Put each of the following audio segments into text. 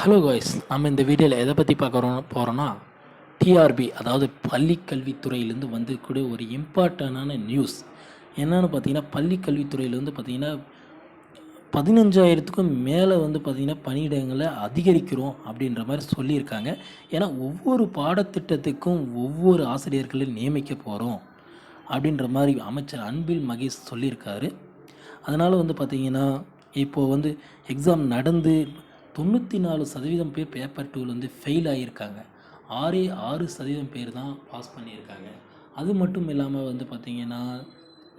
Hello guys, நம்ம இந்த வீடியோவில் எதை பற்றி போகிறோன்னா டிஆர்பி, அதாவது பள்ளி கல்வித்துறையிலேருந்து வந்து கூட ஒரு இம்பார்ட்டண்டான நியூஸ் என்னென்னு பார்த்தீங்கன்னா, பள்ளி கல்வித்துறையிலேருந்து பார்த்தீங்கன்னா 15,000க்கும் மேலே வந்து பார்த்திங்கன்னா பணியிடங்களை அதிகரிக்கிறோம் அப்படின்ற மாதிரி சொல்லியிருக்காங்க. ஏன்னா ஒவ்வொரு பாடத்திட்டத்துக்கும் ஒவ்வொரு ஆசிரியர்களை நியமிக்க போகிறோம் அப்படின்ற மாதிரி அமைச்சர் அன்பில் மகேஷ் சொல்லியிருக்காரு. அதனால் வந்து பார்த்திங்கன்னா இப்போது வந்து எக்ஸாம் நடந்து 94% பேர் பேப்பர் 2ல் வந்து ஃபெயில் ஆகியிருக்காங்க. 6% பேர் தான் பாஸ் பண்ணியிருக்காங்க. அது மட்டும் இல்லாமல் வந்து பார்த்திங்கன்னா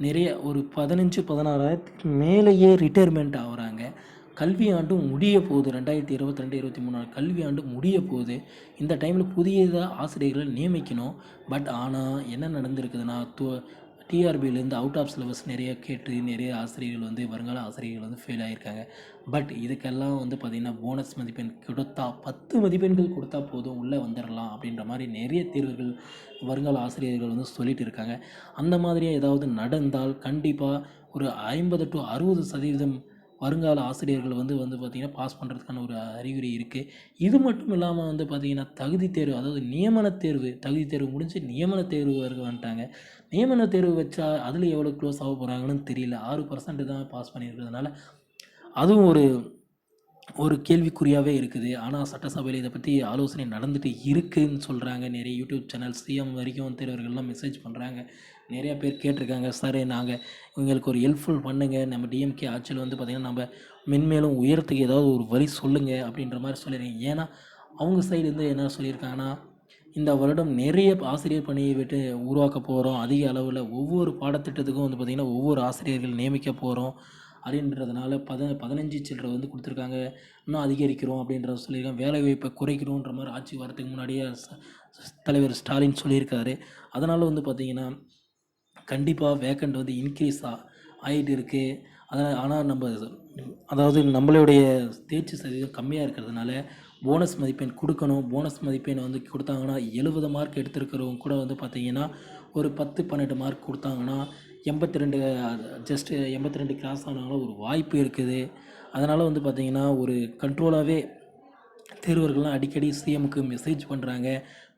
நிறைய ஒரு 16,000க்கு மேலேயே ரிட்டையர்மெண்ட் ஆகுறாங்க. கல்வியாண்டும் முடிய போகுது. 2022-23 கல்வியாண்டு முடிய போகுது. இந்த டைமில் புதியதாக ஆசிரியர்களை நியமிக்கணும். பட் ஆனால் என்ன நடந்திருக்குதுன்னா, டிஆர்பியிலேருந்து அவுட் ஆஃப் சிலபஸ் நிறைய கேட்டு நிறைய ஆசிரியர்கள் வந்து வருங்கால ஆசிரியர்கள் வந்து ஃபெயில் ஆகியிருக்காங்க. பட் இதுக்கெல்லாம் வந்து பார்த்திங்கன்னா போனஸ் மதிப்பெண் கொடுத்தா 10 மதிப்பெண்கள் கொடுத்தா போதும் உள்ளே வந்துடலாம் அப்படின்ற மாதிரி நிறைய தேர்வுகள் வருங்கால ஆசிரியர்கள் வந்து சொல்லிகிட்டு இருக்காங்க. அந்த மாதிரியே ஏதாவது நடந்தால் கண்டிப்பாக ஒரு 50 to 60% வருங்கால ஆசிரியர்கள் வந்து பார்த்திங்கன்னா பாஸ் பண்ணுறதுக்கான ஒரு அறிகுறி இருக்குது. இது மட்டும் இல்லாமல் வந்து பார்த்திங்கன்னா தகுதி தேர்வு, அதாவது நியமன தேர்வு, தகுதி தேர்வு முடிஞ்சு நியமன தேர்வு வரைக்கும் வந்துட்டாங்க. நியமன தேர்வு வச்சா அதில் எவ்வளோ க்ளோஸ் ஆக போகிறாங்கன்னு தெரியல. 6% தான் பாஸ் பண்ணியிருக்கிறதுனால அதுவும் ஒரு கேள்விக்குறியாகவே இருக்குது. ஆனால் சட்டசபையில் இதை பற்றி ஆலோசனை நடந்துட்டு இருக்குதுன்னு சொல்கிறாங்க. நிறைய யூடியூப் சேனல் சிஎம் வரைக்கும் தேர்வர்கள்லாம் மெசேஜ் பண்ணுறாங்க. நிறையா பேர் கேட்டிருக்காங்க, சார் நாங்கள் இவங்களுக்கு ஒரு ஹெல்ப்ஃபுல் பண்ணுங்கள், நம்ம டிஎம்கே ஆட்சியில் வந்து பார்த்திங்கன்னா நம்ம மென்மேலும் உயரத்துக்கு ஏதாவது ஒரு வழி சொல்லுங்கள் அப்படின்ற மாதிரி சொல்லியிருக்கேன். ஏன்னா அவங்க சைடுலேருந்து என்ன சொல்லியிருக்காங்கன்னா, இந்த வருடம் நிறைய ஆசிரியர் பணியை விட்டு உருவாக்க போகிறோம். அதிக அளவில் ஒவ்வொரு பாடத்திட்டத்துக்கும் வந்து பார்த்திங்கன்னா ஒவ்வொரு ஆசிரியர்கள் நியமிக்க போகிறோம் அப்படின்றதுனால 15 சில்லரை வந்து கொடுத்துருக்காங்க. இன்னும் அதிகரிக்கிறோம் அப்படின்றத சொல்லியிருக்காங்க. வேலைவாய்ப்பை குறைக்கணுன்ற மாதிரி ஆட்சி வரத்துக்கு முன்னாடியே தலைவர் ஸ்டாலின் சொல்லியிருக்காரு. அதனால் வந்து பார்த்திங்கன்னா கண்டிப்பாக வேக்கண்ட் வந்து இன்க்ரீஸ் ஆகிட்டு இருக்குது. ஆனால் அதாவது நம்மளுடைய தேர்ச்சி சதவீதம் கம்மியாக இருக்கிறதுனால போனஸ் மதிப்பெண் கொடுக்கணும். போனஸ் மதிப்பெண் வந்து கொடுத்தாங்கன்னா 70 மார்க் எடுத்துருக்கிறவங்க கூட வந்து பார்த்திங்கன்னா ஒரு 10-12 மார்க் கொடுத்தாங்கன்னா 82 ஜஸ்ட்டு 82 கிராஸ் ஆனாலும் ஒரு வாய்ப்பு இருக்குது. அதனால் வந்து பார்த்திங்கன்னா ஒரு கண்ட்ரோலாகவே தேர்வர்கள்லாம் அடிக்கடி சிஎம்க்கு மெசேஜ் பண்ணுறாங்க.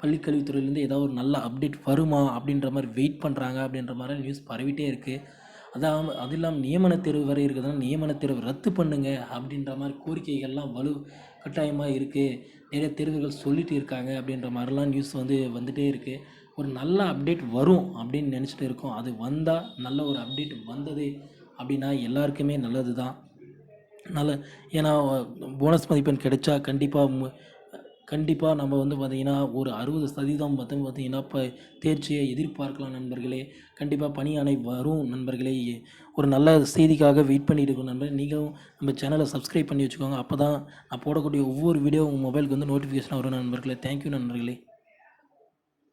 பள்ளிக்கல்வித்துறையிலேருந்து ஏதாவது ஒரு நல்ல அப்டேட் வருமா அப்படின்ற மாதிரி வெயிட் பண்ணுறாங்க அப்படின்ற மாதிரி நியூஸ் பரவிட்டே இருக்குது. அது இல்லாமல் நியமன தேர்வு வரை இருக்குதுன்னா நியமன தேர்வு ரத்து பண்ணுங்க அப்படின்ற மாதிரி கோரிக்கைகள்லாம் கட்டாயமாக இருக்குது. நிறைய தேர்வுகள் சொல்லிகிட்டு இருக்காங்க அப்படின்ற மாதிரிலாம் நியூஸ் வந்துகிட்டே இருக்குது. ஒரு நல்ல அப்டேட் வரும் அப்படின்னு நினச்சிட்டு இருக்கோம். அது வந்தால் நல்ல ஒரு அப்டேட் வந்தது அப்படின்னா எல்லாருக்குமே நல்லது தான். ஏன்னா போனஸ் மதிப்பெண் கிடைச்சா கண்டிப்பாக நம்ம வந்து பார்த்திங்கன்னா ஒரு 60% மட்டும் பார்த்திங்கன்னா இப்போ தேர்ச்சியை எதிர்பார்க்கலாம் நண்பர்களே. கண்டிப்பாக பணி ஆணை வரும் நண்பர்களே. ஒரு நல்ல செய்திக்காக வெயிட் பண்ணிட்டு இருக்கோம் நண்பர்களே. நீங்களும் நம்ம சேனலை சப்ஸ்கிரைப் பண்ணி வச்சுக்கோங்க. அப்போ தான் நான் போடக்கூடிய ஒவ்வொரு வீடியோ உங்கள் மொபைலுக்கு வந்து நோட்டிஃபிகேஷன் வரும் நண்பர்களே. தேங்க்யூ நண்பர்களே.